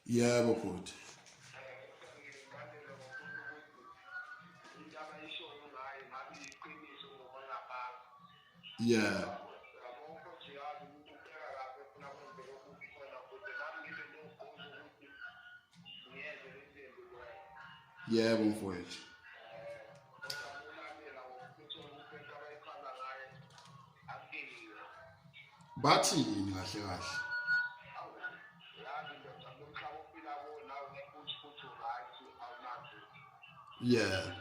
Yebo bhuti. Yeah. Yebo mfowethu. Bathini kahle kahle? Yeah.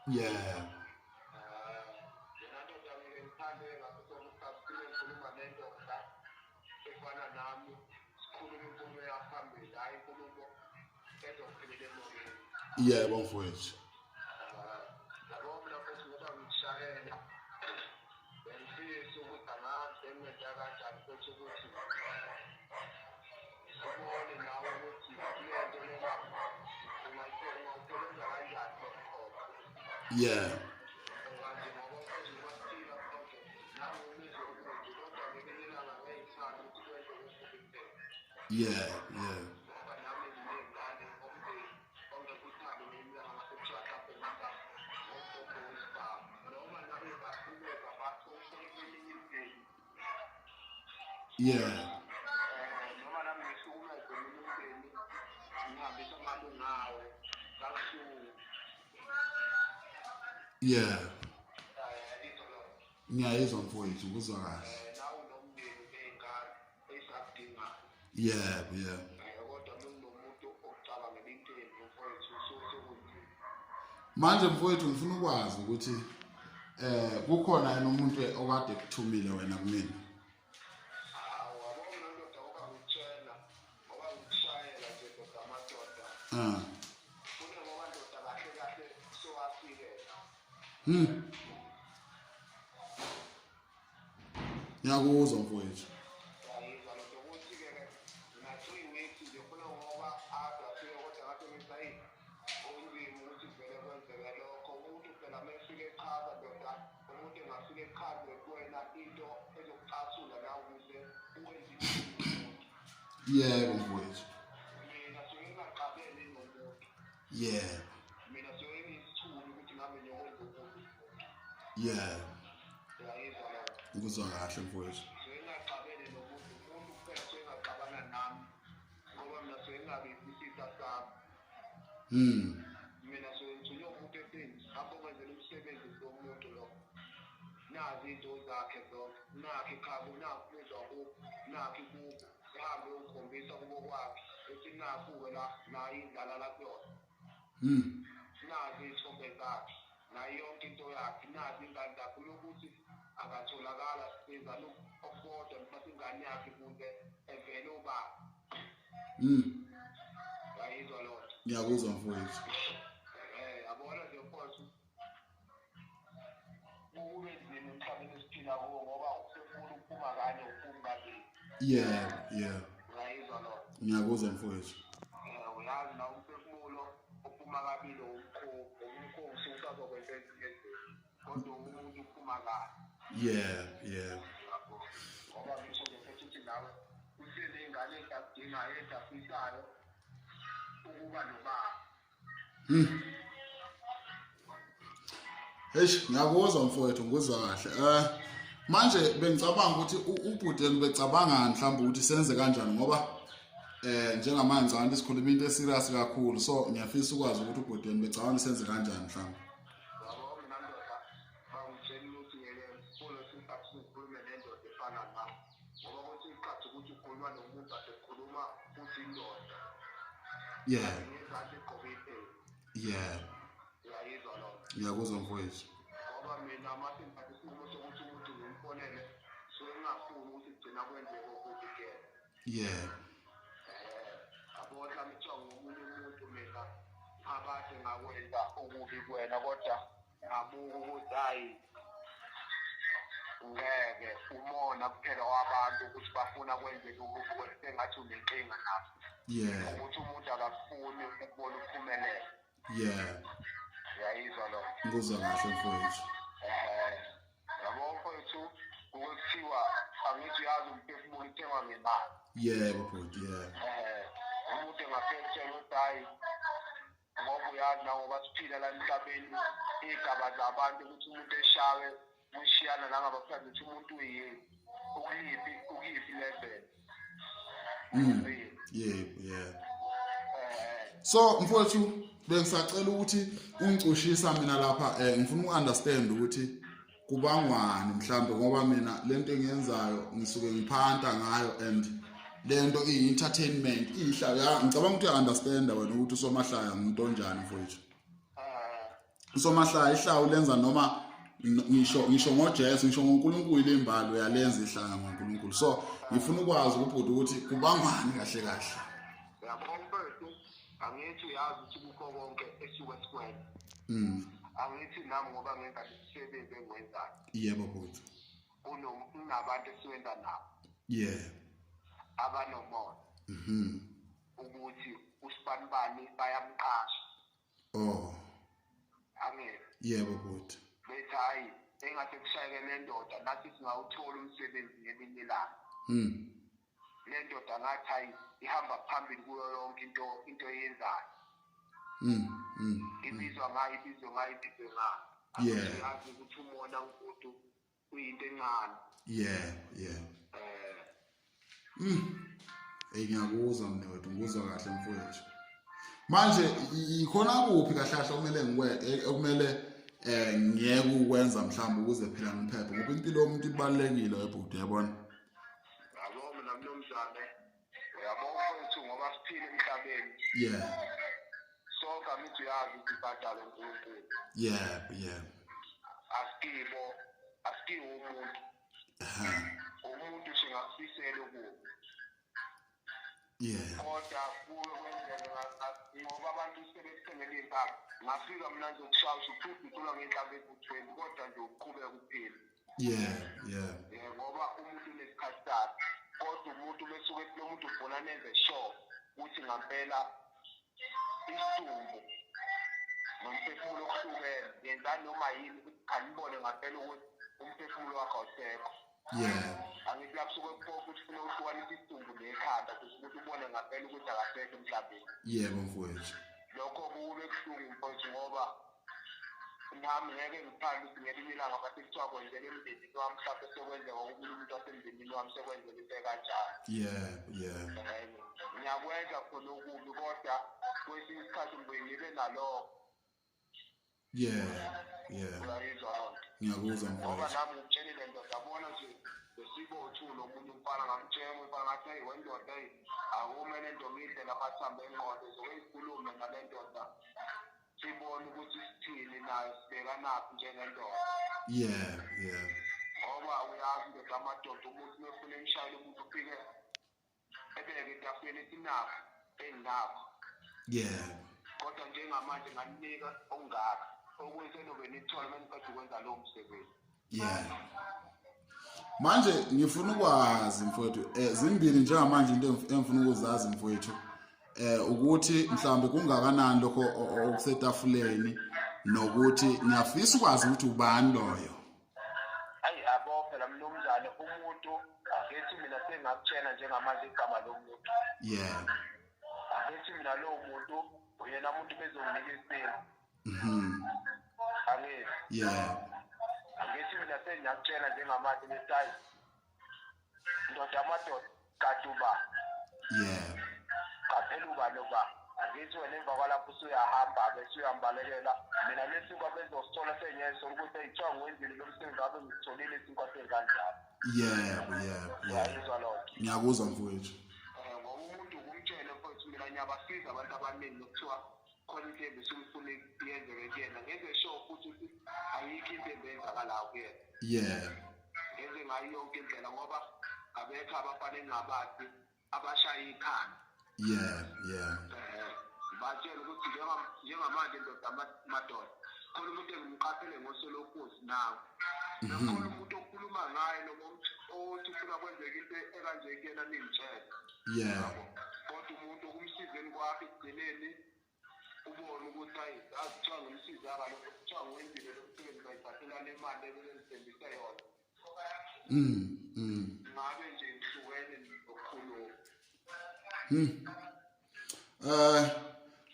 Yeah. Yebo mfowethu. Yeah. Yeah, yeah. Yeah. Yeah. Ngiyayizwa mfowethu kuzwa kahle. Yeah, yeah. Manje mfowethu ngifuna ukwazi ukuthi kukhona yena umuntu okade ekuthumile wena kumina. Ngiyakuzwa mfowethu. Yebo mfowethu. Yeah. Yeah. Ngizwa kahle mfowethu. Mina soyithunywa umuntu esenzi lapho kwenzela umsebenzi womuntu lo. Nazi into zakhe zonke. Nakho ikhabo, nakho umuzwa kubo, nakho kubo. Ehambe ukukhombisa kubo kwakhe. Ethi nakho la indlala la kuyona. Nazi izithombe zakhe. Nayo yonke into yakhe. Nazi ingane zakhe lokuthi akatholakala siza lokufota mhlawumbe ingane yakhe kuze evele ubaba. Yayizwa lo. Ngiyakuzwa mfowethu. Yabona nje mfowethu. Ubenzini emhlabeni esiphila kuwo ngoba usefuna ukuphuma kanye uphungabili. Yeah, yeah. Yayizwa lo. Ngiyakuzwa mfowethu. Uyazi na umphefumulo ophuma kabili umkhosi usazokwenza ezinye izinto. Kodwa umuntu uphuma kanye. Yeah, yeah. Ngoba ngisho ngisethi nawe usele ingane edingayo edafisayo ukuba nobaba. Ngiyakuzwa mfowethu ngizwa kahle. Manje bengicabanga ukuthi ubhudeni becabanga mhlawumbe ukuthi senze kanjani ngoba njengamanje ngicabanga sikhuluma into eserious kakhulu so ngiyafisa ukwazi ukuthi ubhudeni becabanga senze kanjani mhlawumbe. Yabo mina ndoda bangitshela ukuthi ngeke futhi sikhulume nendoda efana nawe. Ngoba ukuthi iqhathi ukuthi ukhuluma nomuntu asekhuluma futhi indoda. Yeah. Yeah. Ngiyakuzwa mfowethu. Ngoba mina amasembathi isinqumo sokuthi umuntu ngimfonele so engafuni ukuthi kugcina kwenzeke ukuthi ke. Yeah. Abona mithiwa ngomunye umuntu mina abade ngakwenza okubi kuwena kodwa ngabuka ukuthi hayi ngeke umona kuphela wabantu ukuthi bafuna kwenzeke ukuthi sengathi unenkinga nabo. Yeah. Ukuthi umuntu akafuni ukubona uphumelela. Yeah. Yayizwa lo. Ngizwa kahle mfowethu. uyazi umphefumulo uthengwa ngemali. Yebo bhuti, yeah. Umuntu engaphethe ukuthi hayi ngoba uyazi na ngoba siphila la emhlabeni igaba zabantu ukuthi umuntu eshawe ushiyana nangabaphansi ukuthi umuntu uyini ukuyiphi level. Yebo, yeah. So mfowethu bengisacela ukuthi ungicushisa mina lapha ngifuna ukunderstand ukuthi kubangwani mhlambe ngoba mina lento engiyenzayo ngisuke ngiphanta ngayo and lento i-entertainment ihlaya ngicabanga ukuthi uya-understanda wena ukuthi usomahlaya ngumuntu onjani mfowethu. Usomahlaya ihlawu lenza noma ngisho ngojesu ngisho ngoNkulunkulu imbali uyalenza ihlaya ngoNkulunkulu. So ngifuna ukwazi ukubhuda ukuthi kubangwani kahle kahle. Yabona mfowethu angithi uyazi ukuthi kukho konke esuke sikwenza. Angithi nami ngoba ngenza isisebenzi engwenzayo. Yebo bhuti. Kunabantu esiwenza nabo. Yeah. Abanomona. Ukuthi usibanibani bayamqasha. Oh. Angeke. Yebo bhuti. Bethi hayi engathi kushayeke nendoda nathi singawuthola umsebenzi ngelinye ilanga. Le ndoda ngathi hayi ihamba phambili kuyo yonke into eyenzayo. Ibizwa ngayo. Yeah. Yazi ukuthi umona umuntu uyinto encane. Yeah. Ngiyakuzwa mina wethu ngikuzwa kahle mfowethu. Manje ikhona kuphi kahle okumele ngiyeke ukwenza mhlawumbe ukuze phela ngiphephe ngoba impilo yomuntu ibalekile webhuti yabona. Yabo mina mnomzane uyabona ukuthi ngoba siphila emhlabeni. Yeah. Sonke amithi uyazi ukuthi ibhadala uNkulunkulu. Yeah. Asikiwo umuntu. Umuntu singafisela kuwo. Yeah. Kodwa kuwe kwenzeka ngoba abantu sebesithengele iNkabi. Ngafika mina nje ukushaya uphuthuthula ngeNkabi ebu-20 kodwa nje ukuqhubeka kuphela. Yeah. Ngoba umuntu unesikhathi sakhe. Kodwa umuntu besuke lo muntu ufuna nenze sure ukuthi ngampela isithumbu nomphefumulo okuhlukene yenza noma yini ukuthi kanibone ngampela ukuthi umphefumulo wakhe awusekho. Yeah. Angithi lapho suke kuphoqa ukuthi ufuna ukuhlukanisa isithumbu nekhanda ukuthi ubone ngampela ukuthi akasekho emhlabeni. Yebo mfowethu. Lokho kube kuhlungu mfowethu ngoba nami ngeke ngithande ukuthi ngelinye ilanga bathi kuthiwa kwenzela emndenini wami mhlawumbe sekwenzeka umuntu wasemndenini wami sekwenzela into kanjalo. Yeah. Ngiyakwenza khona okubi kodwa kwesinye isikhathi ngibuye ngibe nalokho. Yeah. Uyayizwa lonto. Ngiyakuzwa Ngoba mfowethu. nami ngitshelile ndoda abona nje besibothulo umuntu umfana ngamtshela umfana ngathi hey wendoda akumele ntombi indlela amathambo engqondo zokuyikhulume nale ndoda sibone ukuthi sithini nayo sibeka naphi njengendoda. Yeah. Ngoba uyazi ndoda amadoda umuntu mefuna emshayela umuntu ufike ebeke etafeni esinakho enginakho. Yeah. Kodwa njengamanje nganika ongaka okwenze nobe nithola maniqeda ukwenza lowo msebenzi. Yeah. Manje ngifuna ukwazi mfowethu zimbili njengamanje into engifuna ukuzazi mfowethu ukuthi mhlambe kungakanani lokho okusetafuleni nokuthi ngiyafisa ukwazi ukuthi ubani loyo. Hayi abo phela mnumzane umuntu akethi mina sengakutshela njengamanje igama lomuntu. Yeah. Akethi mina lo muntu uyena umuntu bezonginika isipho. Angithi. Yeah. Akethi mina sengakutshela njengamanje ngesayi. Ndoda amadoda kaduba. Yeah. Qaphela uba loba. Akethi wena emva kwalapho usuyahamba bese uyambalekela mina lesikwa bezosithola senyeso ukuthi ayithiwa ngwenzile lo msebenzi wabe ngitholile isikwa senkanjalo. Yeah. Uyayizwa lonto. Ngiyakuzwa mfowethu. Ngoba umuntu kumtshela mfowethu mina ngiyabasiza abantu abaningi nokuthiwa khona into ebesifuna yenzeke kuyena ngenze sure futhi ukuthi ayikho into ebenzakalayo kuyena. Yeah. Ngenze ngayo yonke indlela ngoba abekho abafana engabathi abashaya ikhanda. Yeah. Batshela ukuthi njengamanje ndoda amadoda khona umuntu engimqaphele ngosolokhozi nawe. Khona umuntu okhuluma ngaye noma othi ufuna kwenzeka into ekanje kuyena ningitshela. Yeah. Kodwa umuntu kumsizeni kwakhe ekugcineni ubone ukuthi hayi azithiwa ngomsiza ngalokho kuthiwa ngwenzile lo msebenzi bayithathela le mali ebenzisembisa yona. Ngabe nje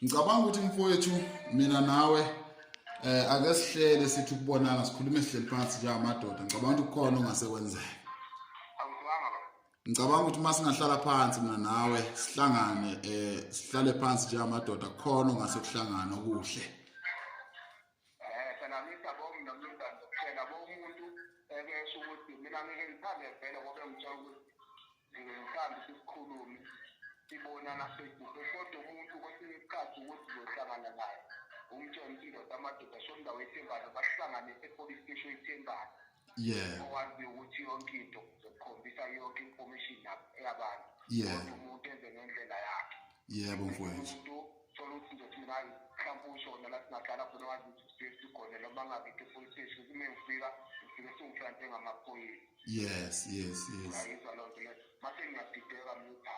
Ngicabanga ukuthi mfowethu mina nawe ake sihlele sithi ukubonana sikhulume sihleli phansi njengamadoda. Ngicabanga ukuthi kukhona ongasekwenzeka. Angizwanga ba. Ngicabanga ukuthi uma singahlala phansi mina nawe sihlangane sihlale phansi njengamadoda kukhona ongase kuhlangana okuhle. Phela ngisabonga nomlungane kuphela bomuntu ekesho ukuthi mina ngeke ngithathe vele ngoba ngitshela ukuthi ngithanda isikhulumi sibonana Facebook kodwa umuntu kwesinye isikhathi ukuthi uzohlangana naye umtshela ukuthi amadoda shonda wethembana bahlangane e-police station ethembana. Owazi ukuthi yonke into uzokhombisa yonke information yabantu. Kodwa umuntu enze ngendlela yakhe. Yebo mfowethu. Umuntu thola ukuthi nje mina mhlawumbe ushona la singahlala khona wazi ukuthi sikhona noma ngabe e-police station kume ngifika sengifrante ngamaphoyisa. Yes. Ayizwa loo nto le mase ngiyadideka mina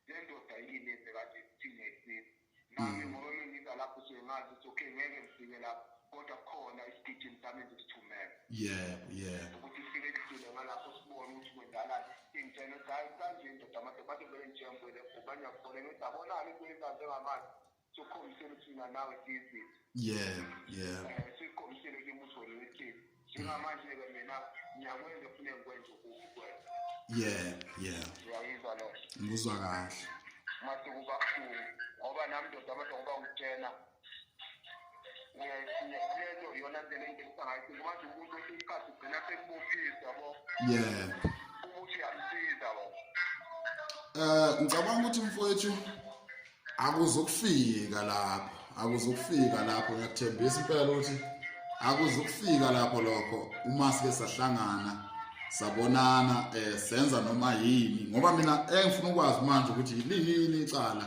le ndoda yini enze kanje thine esini nami ngoba ngiza lapho sengazi ukuthi okay ngeke ngifike lapho kodwa khona isigijimi sami ngisithumela. Yebo. Ukuthi sifike ehlile ngalapho sibone ukuthi kwenzakalani ingitshela ukuthi hayi kanje indoda amadoda vele njengwele kubanye khona ngizabonana ikwenza njengamanje sokhombisela ukuthi mina nawe sizi. Sikhombisele ukuthi wethu njengamanje-ke mina ngiyakwenza kufuneka ngikwenze ukwenza. Uyayizwa lo. Ngizwa kahle. Mase kuba buhlungu ngoba nami ndoda ngoba ngitshena lento yona ndlela engisa ngayo manje umuntu osesikhathi ugcina sekubophisa yabo. Ukuthi yamsiza bo. Ngicabanga ukuthi mfowethu akuzokufika lapho ngiyakuthembisa impela ukuthi akuzokufika lapho lokho uma sike sahlangana sabonana senza noma yini ngoba mina engifuna ukwazi manje ukuthi yini icala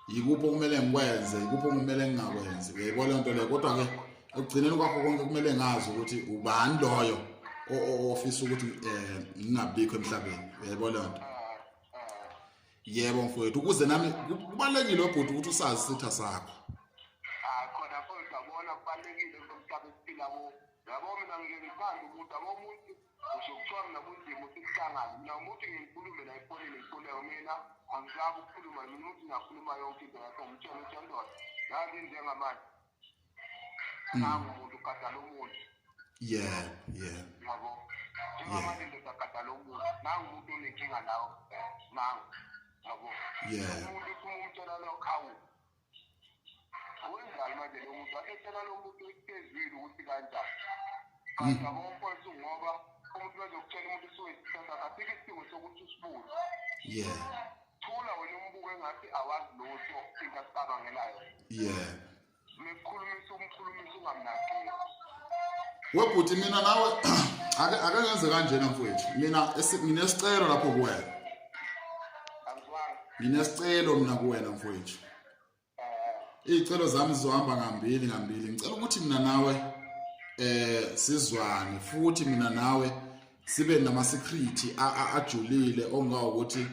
yikuphi okumele ngikwenze yikuphi okumele ngingakwenzi uyayibona lento le kodwa ke ekugcineni kwakho konke kumele ngazi ukuthi ubani loyo ofisa ukuthi ngingabikho emhlabeni uyayibona lento. Yebo mfowethu ukuze nami kubalekile obhuti ukuthi usazi isitha sakho. Khona futhi uyabona kubalekile kumhlaba esiphila kuwo. Yabo mina ngiyithanda umuntu abomuntu usokuthiwa mina kunzima ukuhlangana mina umuntu ngikhulume la efonini ngikhuleka mina angisabi ukukhuluma mina umuntu ngiyakhuluma yonke into yakho ngitshela ukuthi ndoda yazi njengamanje nangu umuntu ukadala umuntu. Yabo njengamanje ndoda akadala umuntu nangu umuntu unenkinga nawe nangu yabo umuntu kumtshela lo khawu wenzani manje lo muntu athetshela lo muntu esiphezulu ukuthi kanjani kanti yabo mfowethu ngoba umuntu bezokutshela umuntu usuwesithatha asikho isidingo sokuthi usibuze. Thula wena umbuke engathi awazi lutho into asicabangelayo. Umkhulumisa ungamnakile. Webhuti mina nawe ake ngenze kanjena mfowethu mina nginesicelo lapho kuwena. Nginesicelo mina kuwena mfowethu. Izicelo zami zizohamba ngambili ngicela ukuthi mina nawe sizwane futhi mina nawe sibe nama security ajulile ongawokuthi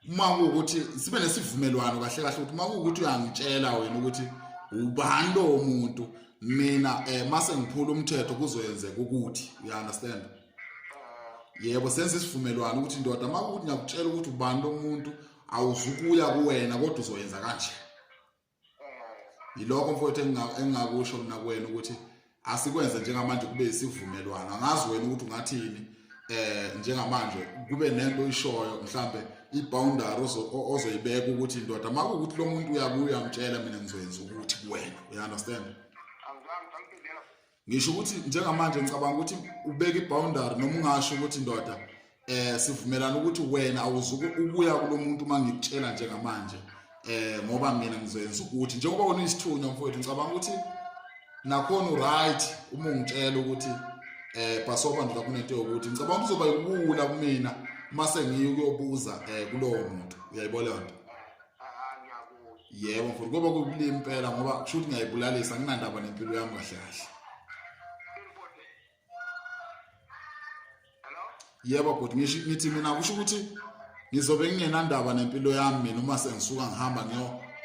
uma kuukuthi sibe nesivumelwano kahle ukuthi uma kuukuthi uyangitshela wena ukuthi ubani lo muntu mina mase ngiphula umthetho kuzoyenzeka ukuthi you understand. Yebo senze isivumelwano ukuthi ndoda uma kuukuthi ngiyakutshela ukuthi ubani lo muntu awuzukuya kuwena kodwa uzoyenza kanje. Yilokho mfowethu engingakusho mina kuwena ukuthi asikwenze njengamanje kube isivumelwano angazi wena ukuthi ungathini njengamanje kube nento oyishoyo mhlambe iboundary ozoyibeka ukuthi indoda makuukuthi lo muntu uyabuya ngitshela mina ngizoyenza ukuthi kuwena you understand. Ngisho ukuthi njengamanje ngicabanga ukuthi ubeka iboundary noma ungasho ukuthi indoda sivumelana ukuthi wena awuzukubuya kulomuntu mangikutshela njengamanje ngoba mina ngizoyenza ukuthi njengoba wona isithunywa mfowethu ngicabanga ukuthi nakhona right uma ungitshela ukuthi basoba ndoda kunento yokuthi ngicabanga uzoba yibula kumina mase ngiyokuyobuza kulowo muntu uyayibona lento. Yebo mfowethu ngoba kubulimi impela ngoba kusho ukuthi ngiyayibulalisa nginandaba nempilo yami kahle kahle. Yebo kodwa ngithi mina kusho ukuthi ngizobe ngingenandaba nempilo yami mina uma sengisuka ngihamba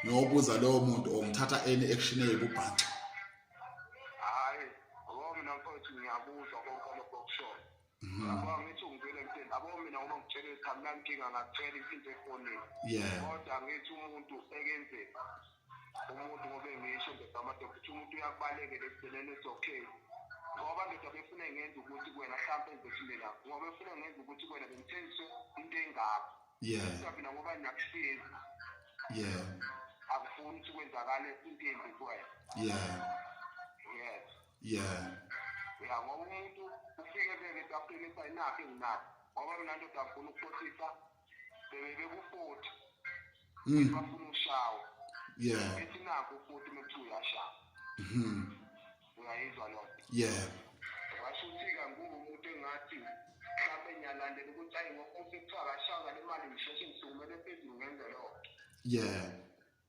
ngiyobuza lowo muntu ongithatha any action eyibubhanca. Hayi ngoba mina mfowethu ngiyabuzwa konke lokho kusho Yabo ngithi ungivele ngithini abo mina uma ngitshela ikhamba nankinga ngakutshela into efonini. Yeah. Kodwa ngithi umuntu ekenze umuntu ngobe ngisho ngamadoda ukuthi umuntu uyakubalekela ekugcineni it's okay. Ngoba ndoda befuna ngenza ukuthi kuwena mhlawumbe ezethimela ngoba befuna ngenza ukuthi kuwena bengithengiswe into engakho. Yeah. Mina ngoba nakusiza. Yeah. Akufuni ukuthi kwenzakale into embi kuwena. Yeah. Yes. Yeah. Ya ngoba umuntu ufike beke tafike sayinaphi nginaphi. Ngoba mina ndoda afuna ukukhohlisa bebe ku40. Bafuna ushawa. Yeah. Ethi nakho u40 mekuthiwa uyashawa. Uyayizwa lo. Yeah. Washo ukuthi kangumuntu engathi mhlawumbe ngiyalandela ukuthi ayi ngoba usekuthiwa akashanga le mali ngisheshe ngisukumele phezulu ngenze lokho. Yeah.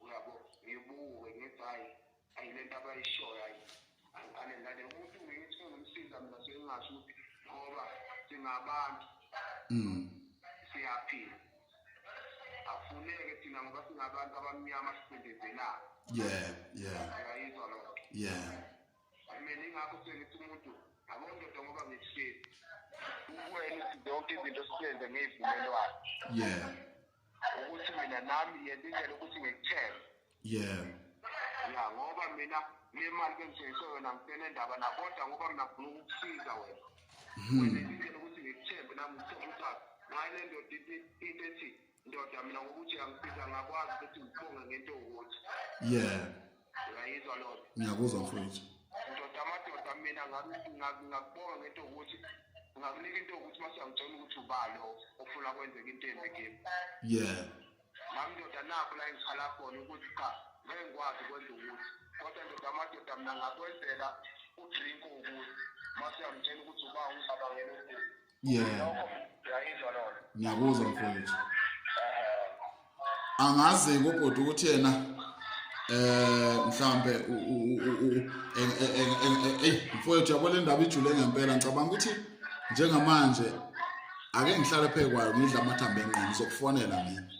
Uyabo ngibuke ngithi hayi lento abayishoyo hayi angifanele umuntu ngithi ngumsiza mina sengazi ukuthi ngoba singabantu siyaphila afuneke thina ngoba singabantu abamnyama sisebenzela. Yeah. Yeah. Uyayizwa lokho. Yeah. Mina ingakho sengithi umuntu abondoda ngoba ngishisi ukwena zonke izinto siyenze ngezivumelwano. Yeah. Ukuthi mina nami yenza indlela ukuthi ngikuthembe. Yeah. Ya ngoba mina le mali bengithengiswe yona ngitene indaba nakodwa ngoba mina ngifuna ukukusiza wena. Wena indlela ukuthi ngikuthembe nami ngithembe ukuthi hayi le ndoda into ethi ndoda mina ngokuthi angisiza ngakwazi ukuthi ngibonge ngento ukuthi. Yeah. Uyayizwa lokho. Ngiyakuzwa mfowethu. Ndoda amadoda mina ngakubonga ngento ukuthi ngakunika into ukuthi mase angitshela ukuthi ubalo ofuna kwenzeka into embi kimi. Yeah. Nami ndoda nakho la ngikhala khona ukuthi cha ngeke ngikwazi ukwenza ukuthi kodwa ndoda amadoda mina ngakwenzela udrink ukuthi mase angitshela ukuthi uba ungicabangela ukuthi. Yeah. Uyayizwa lona. Ngiyakuzwa mfowethu. Angazi kubhuti ukuthi yena mhlambe mfowethu yabo le ndaba ijule ngempela ngicabanga ukuthi njengamanje ake ngihlale phekwayo ngidla amathambo enqondo ngizokufonela mina.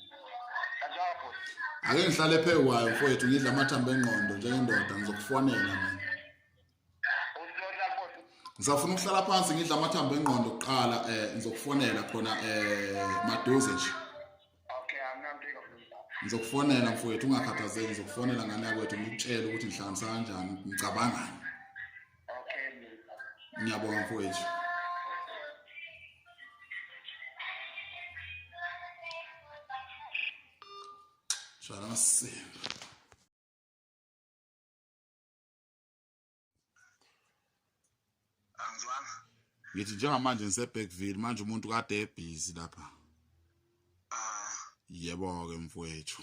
Ake ngihlale phekwayo mfowethu ngidla amathambo enqondo njengendoda ngizokufonela mina. Ngizafuna ukuhlala phansi ngidla amathambo enqondo kuqala ngizokufonela khona maduze nje. Ngizokufonela mfowethu ungakhathazeki ngizokufonela ngane yakwethu ngikutshela ukuthi ngihlanganisa kanjani ngicabangani. Okay. Ngiyabonga mfowethu. Shara masimba. Angizwanga. Ngithi njengamanje ngiseBackville manje umuntu kade ebusy lapha. Yebo ke mfowethu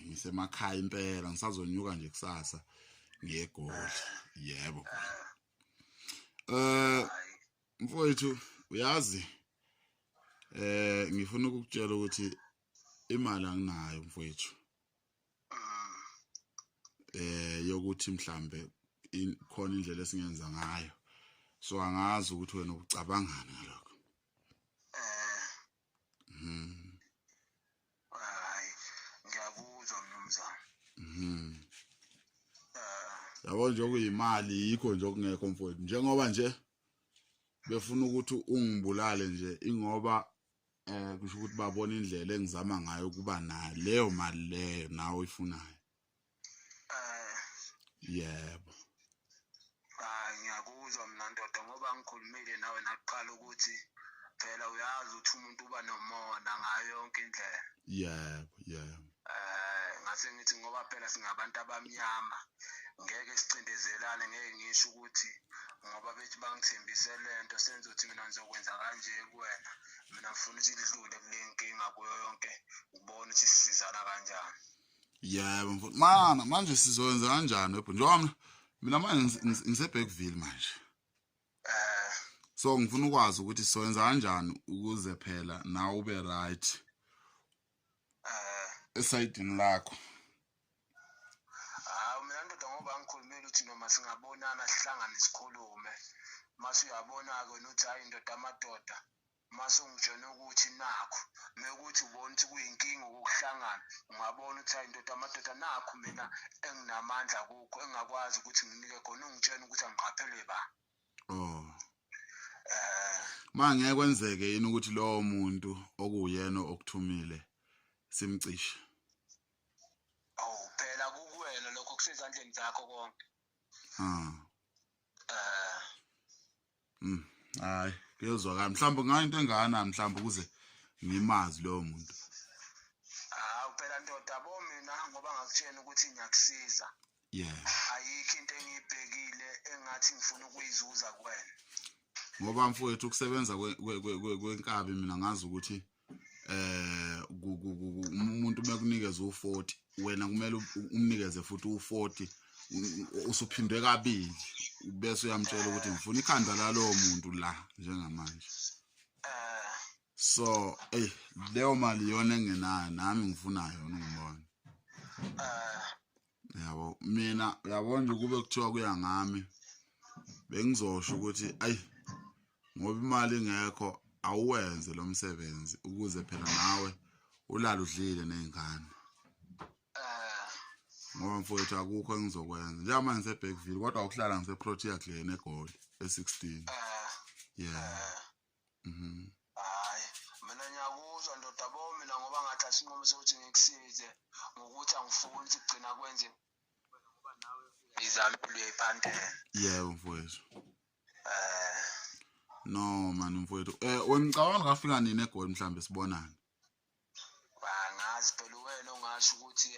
ngisemakhaya impela ngisazonyuka nje kusasa ngiyegoli. Yebo. Mfowethu uyazi ngifuna ukukutshela ukuthi imali anginayo mfowethu. Yokuthi mhlambe khona indlela esingenza ngayo. So angazi ukuthi wena ucabangani ngalokho. Ngiyakuzwa mnumzane. Yabo nje okuyimali yikho nje okungekho mfowethu njengoba nje befuna ukuthi ungibulale nje ingoba kusho ukuthi babona indlela engizama ngayo kuba nayo leyo mali leyo nawe uyifunayo. Yebo. Ngiyakuzwa mina ndoda ngoba ngikhulumile nawe naqala ukuthi phela uyazi ukuthi umuntu uba nomona ngayo yonke indlela. Yebo. Ngase ngithi ngoba phela singabantu abamnyama ngeke sicindezelane ngeke ngisho ukuthi ngoba bethi bangithembise lento senze ukuthi mina ngizokwenza kanje kuwena mina ngifuna ukuthi lidlule kule nkinga kuyo yonke ubone ukuthi sisizana kanjani. Yebo mfowethu mana manje sizowenza kanjani wepho njengoba mina manje ngiseBackville manje. So ngifuna ukwazi ukuthi sizowenza kanjani ukuze phela nawe ube right esayidini lakho. Mina ndoda ngoba ngikhulumile ukuthi noma singabonana sihlangane sikhulume mase uyabona-ke wena uthi hayi ndoda amadoda mase ungitshela ukuthi nakho mekuthi ubona ukuthi kuyinkinga ukuhlangana ungabona ukuthi hayi ndoda amadoda nakho mina enginamandla kukho engakwazi ukuthi nginike khona ungitshela ukuthi angiqaphele ba. manje kwenzeke yini ukuthi lowo muntu okuyena okuthumile simcishe? Oh phela kukuwena lokho kusezandleni zakho konke. Hayi kuyozwakala mhlawumbe ngayinto engana mhlawumbe ukuze ngimazi lowo muntu. Phela ndoda yabo mina ngoba ngakutshela ukuthi ngiyakusiza. Ayikho into engiyibhekile engathi ngifuna ukuyizuza kuwena. Ngoba mfowethu ukusebenza kweNkabi mina ngazi ukuthi umuntu bekunikeza uR40 wena kumele umnikeze futhi uR40 usuphindwe kabili bese uyamtshela ukuthi ngifuna ikhanda lalowo muntu la njengamanje. So leyo mali yona engenayo nami ngifunayo yona ngibona. Yabo mina yabona nje kube kuthiwa kuya ngami bengizosho ukuthi ngoba imali ingekho awuwenze lo msebenzi ukuze phela nawe ulala udlile nezingane. Ngoba mfowethu akukho engizokwenza njengoba ngiseBackville kodwa ukuhlala ngiseProtea Glen eGoli e16. Hayi mina ngiyakuzwa ndoda yabo mina ngoba ngathi asinqomo sokuthi ngikusize ngokuthi angifuni ukuthi kugcina kwenze ngoba nawe izamphilo uyayiphandela. Yebo mfowethu. No man mfowethu wengicabanga ngafika nini eGoli mhlambe sibonana? Ngazi phela wena ongasho ukuthi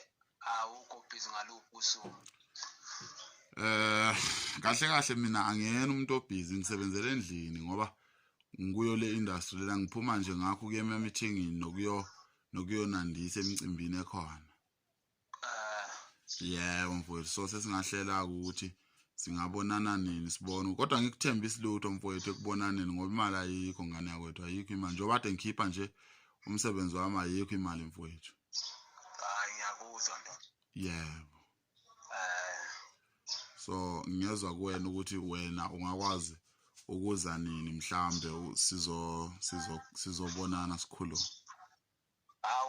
awukho busy ngaluphi usuku. Kahle kahle mina angiyena umuntu obusy ngisebenzele endlini ngoba ngikuyo le industry la ngiphuma nje ngakho kuye meetingini nokuyonandisa emicimbini ekhona. Yebo mfowethu so sesingahlela ukuthi singabonana nini sibone kodwa ngikuthembisa lutho mfowethu ekubonaneni ngoba imali ayikho ngane yakwethu ayikho imali njengoba kade ngikhipha nje umsebenzi wami ayikho imali mfowethu. Ngiyakuzwa ndoda. Yebo. So ngiyezwa kuwena ukuthi wena ungakwazi ukuza nini mhlambe sizobonana sikhuluma.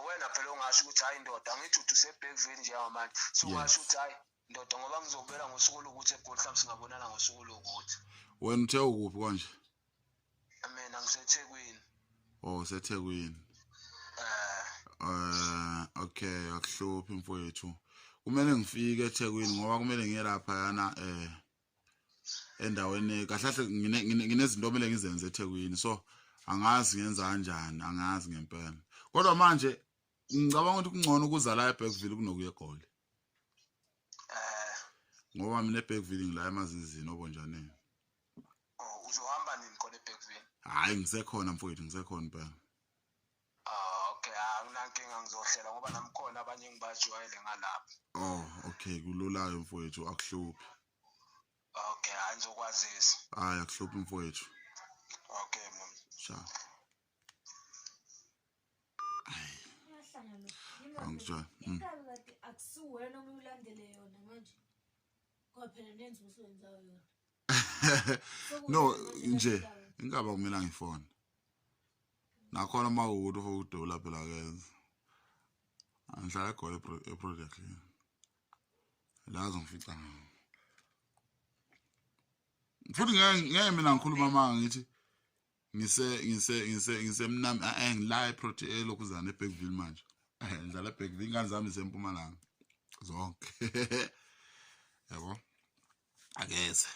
Wena phela ungasho ukuthi hayi ndoda ngithi uthi useBackville nje ngamanje so ungasho ukuthi hayi ndoda ngoba ngizobela ngosuku lokuthi eGoli mhlawumbe singabonana ngosuku lokuthi. Wena uthe ukuphi konje? Mina ngiseThekwini. Oh seThekwini. Okay akuhluphi mfowethu. Kumele ngifike eThekwini ngoba kumele ngiye lapha yana endaweni kahle nginezinto omele ngizenze eThekwini so angazi ngenza kanjani angazi ngempela. Kodwa manje ngicabanga ukuthi kungcono ukuza la eBackville kunokuya eGoli. Ngoba mina eBackville ngila emazizini obonjaneni. Uzohamba nini khona eBackville? Hayi ngisekhona mfowethu ngisekhona impela. Okay anginankinga ngizohlela ngoba nami khona abanye engibajwayele ngalapha. Okay kululayo mfowethu akuhluphi. Okay angizokwazisa. Hayi akuhluphi mfowethu. Okay mama. Ciao. Angijwa. iNkabi akusiwena omulandele yona manje. Ngoba phela nenze usenzayo yona. No nje iNkabi kumele ngifone. Nakhona mawukuthi udola phela kenza. Angihlala eGoli eProtea Glen. La ngizongifica. Futhi ngeke mina ngikhuluma manga ngithi ngisemnami ngila eProtea lokuzana eBackville manje. Ngidlala eBackville ingane zami zisempumalanga zonke. Yabo. Akeze.